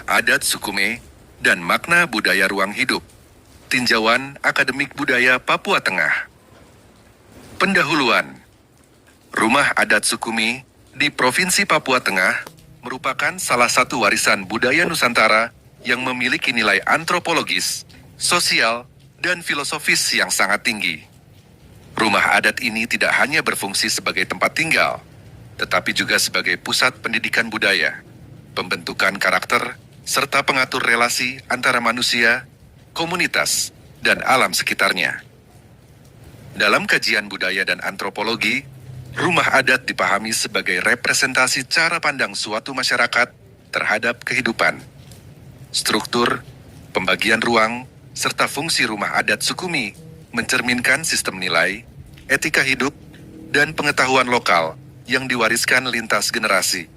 adat Sukume, dan makna budaya ruang hidup. Tinjauan Akademik Budaya Papua Tengah. Pendahuluan. Rumah adat Sukume di Provinsi Papua Tengah merupakan salah satu warisan budaya Nusantara yang memiliki nilai antropologis, sosial, dan filosofis yang sangat tinggi. Rumah adat ini tidak hanya berfungsi sebagai tempat tinggal, tetapi juga sebagai pusat pendidikan budaya, pembentukan karakter, serta pengatur relasi antara manusia, komunitas, dan alam sekitarnya. Dalam kajian budaya dan antropologi, rumah adat dipahami sebagai representasi cara pandang suatu masyarakat terhadap kehidupan. Struktur, pembagian ruang, serta fungsi rumah adat Sukumi mencerminkan sistem nilai, etika hidup, dan pengetahuan lokal yang diwariskan lintas generasi.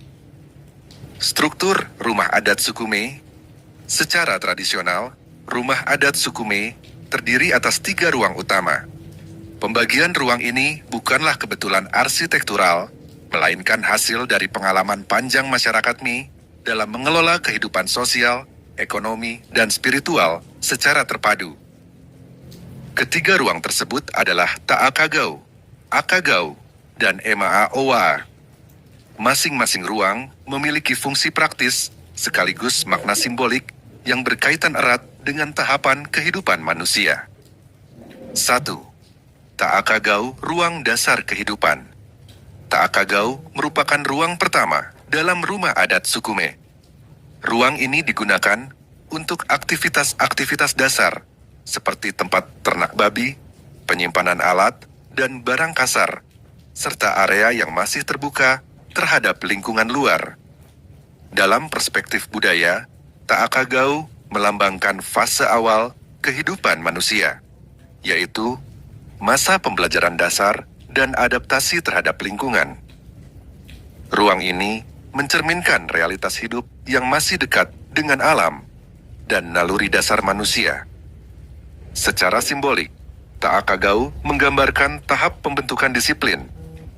Struktur rumah adat Sukume. Secara tradisional, rumah adat Sukume terdiri atas 3 ruang utama. Pembagian ruang ini bukanlah kebetulan arsitektural, melainkan hasil dari pengalaman panjang masyarakat Mi dalam mengelola kehidupan sosial, ekonomi, dan spiritual secara terpadu. Ketiga ruang tersebut adalah Taakagau, Akagau, dan Emaa-Owa. Masing-masing ruang memiliki fungsi praktis sekaligus makna simbolik yang berkaitan erat dengan tahapan kehidupan manusia. 1. Taakagau, ruang dasar kehidupan. Taakagau merupakan ruang pertama dalam rumah adat Sukume. Ruang ini digunakan untuk aktivitas-aktivitas dasar seperti tempat ternak babi, penyimpanan alat, dan barang kasar, serta area yang masih terbuka terhadap lingkungan luar. Dalam perspektif budaya, Taakagau melambangkan fase awal kehidupan manusia, yaitu masa pembelajaran dasar dan adaptasi terhadap lingkungan. Ruang ini mencerminkan realitas hidup yang masih dekat dengan alam dan naluri dasar manusia. Secara simbolik, Taakagau menggambarkan tahap pembentukan disiplin,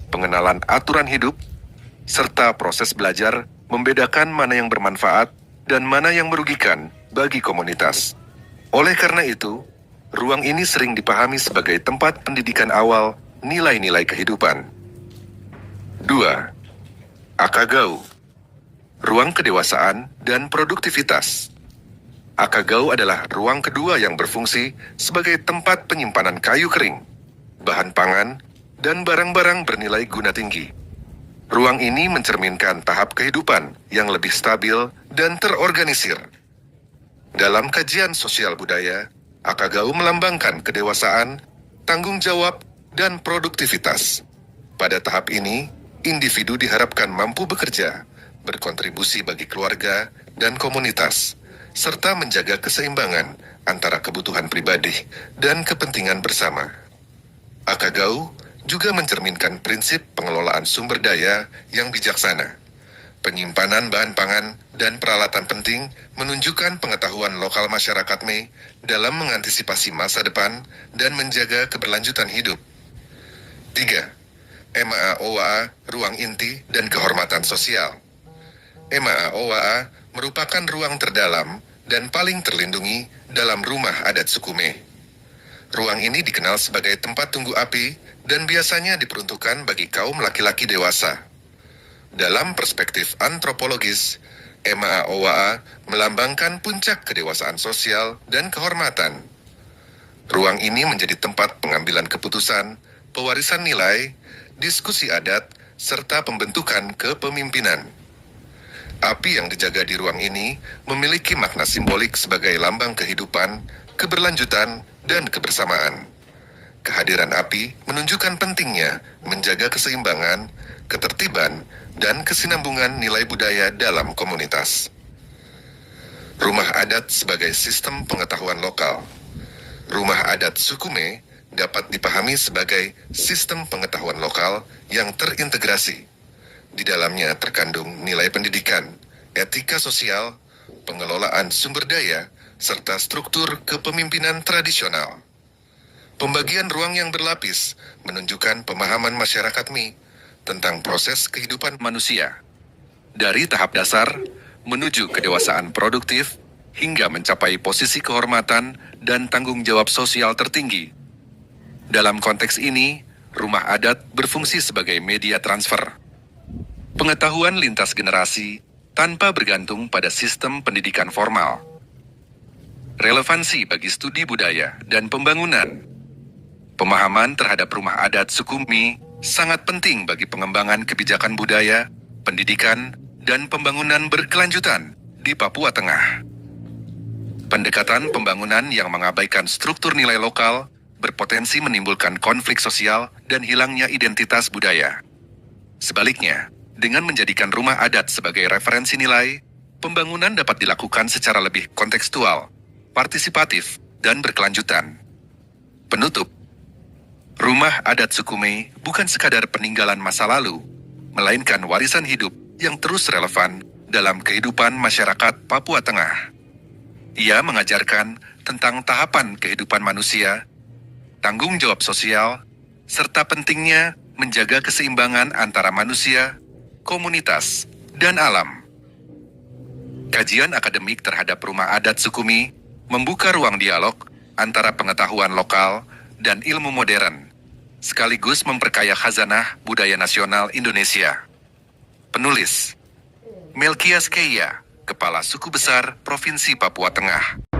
pengenalan aturan hidup, serta proses belajar membedakan mana yang bermanfaat dan mana yang merugikan bagi komunitas. Oleh karena itu, ruang ini sering dipahami sebagai tempat pendidikan awal nilai-nilai kehidupan. 2. Akagau, ruang kedewasaan dan produktivitas. Akagau adalah ruang kedua yang berfungsi sebagai tempat penyimpanan kayu kering, bahan pangan, dan barang-barang bernilai guna tinggi. Ruang ini mencerminkan tahap kehidupan yang lebih stabil dan terorganisir. Dalam kajian sosial budaya, Akagau melambangkan kedewasaan, tanggung jawab, dan produktivitas. Pada tahap ini, individu diharapkan mampu bekerja, berkontribusi bagi keluarga dan komunitas, serta menjaga keseimbangan antara kebutuhan pribadi dan kepentingan bersama. Akagau juga mencerminkan prinsip pengelolaan sumber daya yang bijaksana. Penyimpanan bahan pangan dan peralatan penting menunjukkan pengetahuan lokal masyarakat Me dalam mengantisipasi masa depan dan menjaga keberlanjutan hidup. 3. Emaa-Owa, ruang inti dan kehormatan sosial. Emaa-Owa merupakan ruang terdalam dan paling terlindungi dalam rumah adat Sukume. Ruang ini dikenal sebagai tempat tunggu api dan biasanya diperuntukkan bagi kaum laki-laki dewasa. Dalam perspektif antropologis, Emaa-Owa melambangkan puncak kedewasaan sosial dan kehormatan. Ruang ini menjadi tempat pengambilan keputusan, pewarisan nilai, diskusi adat, serta pembentukan kepemimpinan. Api yang dijaga di ruang ini memiliki makna simbolik sebagai lambang kehidupan, keberlanjutan, dan kebersamaan. Kehadiran api menunjukkan pentingnya menjaga keseimbangan, ketertiban, dan kesinambungan nilai budaya dalam komunitas. Rumah adat sebagai sistem pengetahuan lokal. Rumah adat Sukume dapat dipahami sebagai sistem pengetahuan lokal yang terintegrasi. Di dalamnya terkandung nilai pendidikan, etika sosial, pengelolaan sumber daya, serta struktur kepemimpinan tradisional. Pembagian ruang yang berlapis menunjukkan pemahaman masyarakat Mi tentang proses kehidupan manusia. Dari tahap dasar, menuju kedewasaan produktif hingga mencapai posisi kehormatan dan tanggung jawab sosial tertinggi. Dalam konteks ini, rumah adat berfungsi sebagai media transfer pengetahuan lintas generasi tanpa bergantung pada sistem pendidikan formal. Relevansi bagi studi budaya dan pembangunan. Pemahaman terhadap rumah adat suku Mi sangat penting bagi pengembangan kebijakan budaya, pendidikan, dan pembangunan berkelanjutan di Papua Tengah. Pendekatan pembangunan yang mengabaikan struktur nilai lokal berpotensi menimbulkan konflik sosial dan hilangnya identitas budaya. Sebaliknya, dengan menjadikan rumah adat sebagai referensi nilai, pembangunan dapat dilakukan secara lebih kontekstual, partisipatif, dan berkelanjutan. Penutup, rumah adat suku Mi bukan sekadar peninggalan masa lalu, melainkan warisan hidup yang terus relevan dalam kehidupan masyarakat Papua Tengah. Ia mengajarkan tentang tahapan kehidupan manusia, tanggung jawab sosial, serta pentingnya menjaga keseimbangan antara manusia, komunitas, dan alam. Kajian akademik terhadap rumah adat suku Mi membuka ruang dialog antara pengetahuan lokal dan ilmu modern, sekaligus memperkaya khazanah budaya nasional Indonesia. Penulis, Melkias Keia, Kepala Suku Besar Provinsi Papua Tengah.